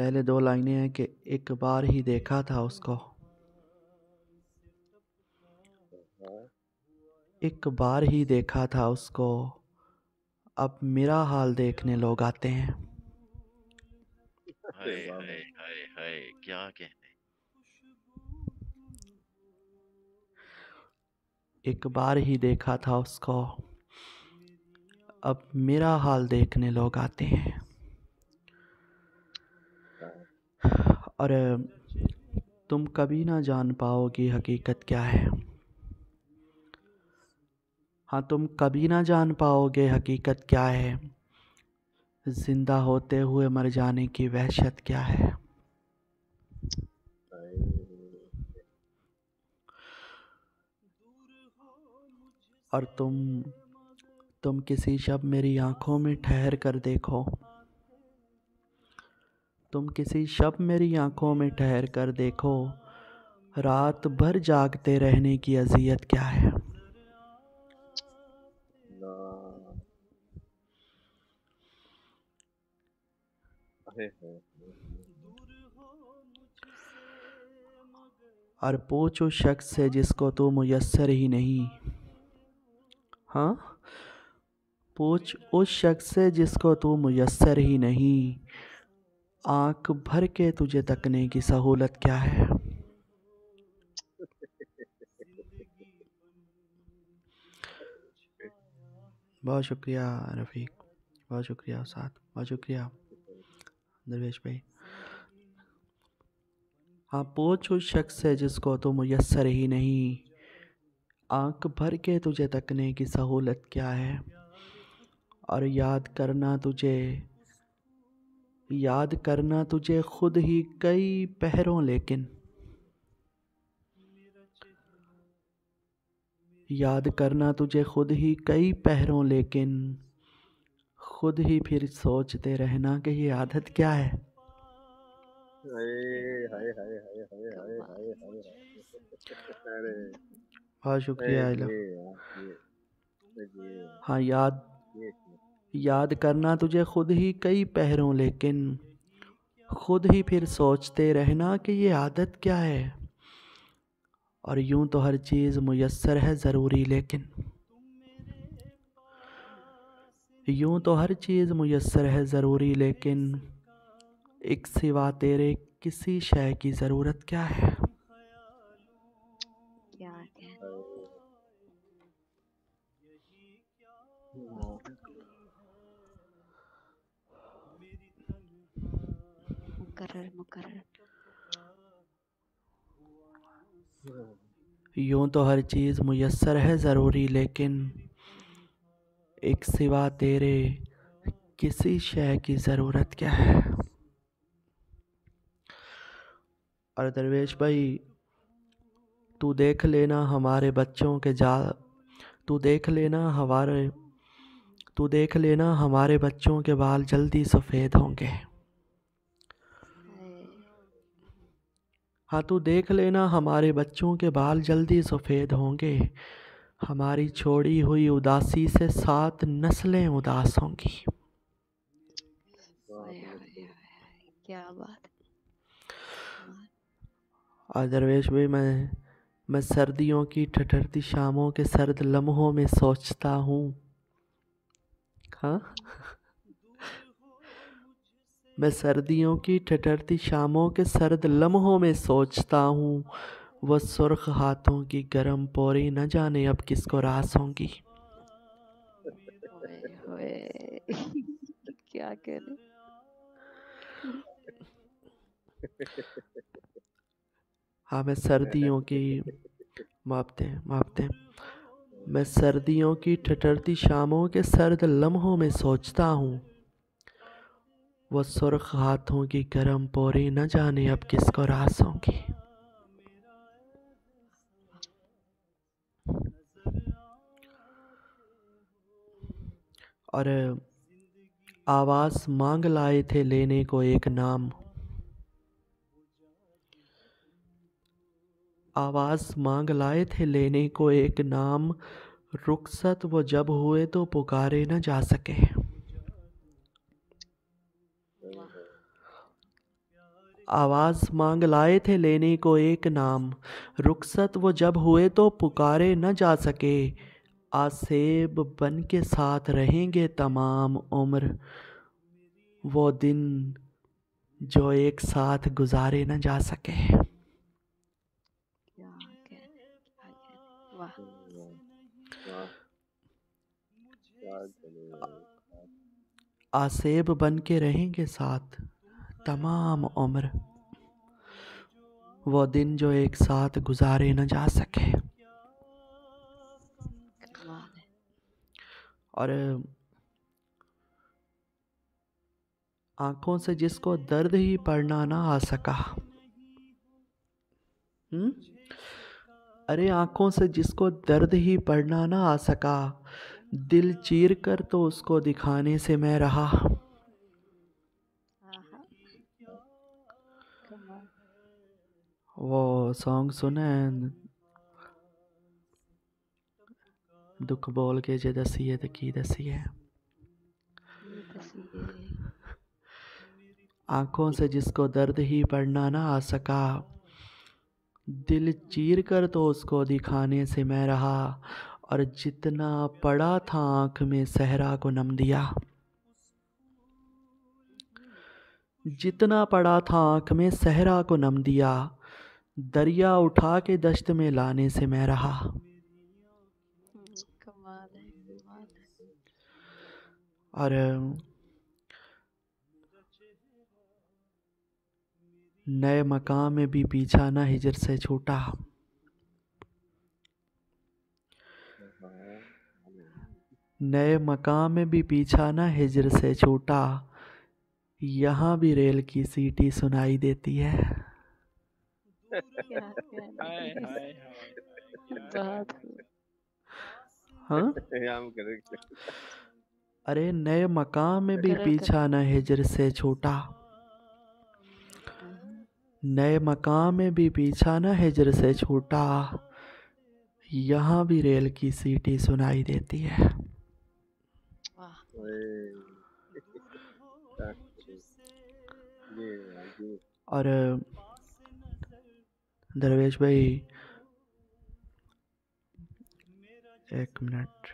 पहले दो लाइनें हैं कि एक बार ही देखा था उसको, एक बार ही देखा था उसको, अब मेरा हाल देखने लोग आते हैं। हाय हाय हाय हाय, क्या कहने। एक बार ही देखा था उसको, अब मेरा हाल देखने लोग आते हैं। और तुम कभी ना जान पाओगी हकीकत क्या है। हाँ, तुम कभी ना जान पाओगे हकीकत क्या है, जिंदा होते हुए मर जाने की वहशत क्या है। और तुम किसी शब मेरी आंखों में ठहर कर देखो, तुम किसी शब मेरी आंखों में ठहर कर देखो, रात भर जागते रहने की अजियत क्या है। और पूछ उस शख्स से जिसको तू मुयस्सर ही नहीं, हाँ, पूछ उस शख्स से जिसको तू मुयस्सर ही नहीं, आंख भर के तुझे तकने की सहूलत क्या है। बहुत शुक्रिया रफ़ीक, बहुत शुक्रिया उस्ताद, बहुत शुक्रिया दरवेश भाई। हाँ, पूछ उस शख्स से जिसको तो मुयस्सर ही नहीं, आंख भर के तुझे तकने की सहूलत क्या है। और याद करना तुझे खुद ही कई पहरों, लेकिन याद करना तुझे खुद ही कई पहरों, लेकिन खुद ही फिर सोचते रहना कि ये आदत क्या है। बहुत शुक्रिया आइला। हाँ, याद करना तुझे खुद ही कई पहरों, लेकिन खुद ही फिर सोचते रहना कि ये आदत क्या है। और यूं तो हर चीज़ मुयस्सर है ज़रूरी, लेकिन यूं तो हर चीज़ मुयस्सर है ज़रूरी, लेकिन एक सिवा तेरे किसी शय की ज़रूरत क्या है। क्या है। मुकर्रर। यूं तो हर चीज़ मुयस्सर है ज़रूरी, लेकिन एक सिवा तेरे किसी शय की ज़रूरत क्या है। और दरवेश भाई, तू देख लेना हमारे बच्चों के जाल, तू देख लेना हमारे बच्चों के बाल जल्दी सफ़ेद होंगे। हाँ, तू देख लेना हमारे बच्चों के बाल जल्दी सफ़ेद होंगे, हमारी छोड़ी हुई उदासी से 7 नस्लें उदास होंगी। क्या बात। और दरवेश भाई, मैं सर्दियों की ठठरती शामों के सर्द लम्हों में सोचता हूँ, हाँ, मैं सर्दियों की ठठरती शामों के सर्द लम्हों में सोचता हूँ, वो सुर्ख हाथों की गर्म पोरी न जाने अब किसको रास होंगी। क्या करे। हाँ, मैं सर्दियों की मापते मैं सर्दियों की ठठरती शामों के सर्द लम्हों में सोचता हूँ, वो सुर्ख हाथों की गर्म पोरी न जाने अब किसको रास होंगी। और आवाज़ मांग लाए थे लेने को एक नाम, आवाज़ मांग लाए थे लेने को एक नाम, रुखसत वो जब हुए तो पुकारे न जा सके। आवाज़ मांग लाए थे लेने को एक नाम, रुखसत वो जब हुए तो पुकारे न जा सके। आसेब बन के साथ रहेंगे तमाम उम्र, वो दिन जो एक साथ गुजारे न जा सके। क्या कहने, क्या कहने, वाह। वाह, क्या कहने। आसेब बन के रहेंगे साथ तमाम उम्र, वो दिन जो एक साथ गुजारे न जा सके। कमाल है। और आंखों से जिसको दर्द ही पढ़ना ना आ सका, अरे आंखों से जिसको दर्द ही पढ़ना ना आ सका, दिल चीर कर तो उसको दिखाने से मैं रहा। आहा, कमाल। वो सॉन्ग सुने दुख बोल के जे दसिए तो की दसिए। ये दसिए। आंखों से जिसको दर्द ही पढ़ना ना आ सका, दिल चीर कर तो उसको दिखाने से मैं रहा। और जितना पड़ा था आँख में सहरा को नम दिया, जितना पड़ा था आँख में सहरा को नम दिया, दरिया उठा के दश्त में लाने से मैं रहा। कमाल है, कमाल है। और नए मकाम में भी पीछा ना हिजर से छूटा, नए मकाम में भी पीछा ना हिजर से छूटा, यहाँ भी रेल की सीटी सुनाई देती है। क्या कहने, हाय हाय हाय बहुत खूब। हाँ, हम करेक्ट। अरे नए मकाम में भी करेक्ट, पीछा न हिजर से छूटा, नए मकाम में भी पीछा न हिजर से छूटा, यहाँ भी रेल की सीटी सुनाई देती है। वाह। और दरवेश भाई, एक मिनट,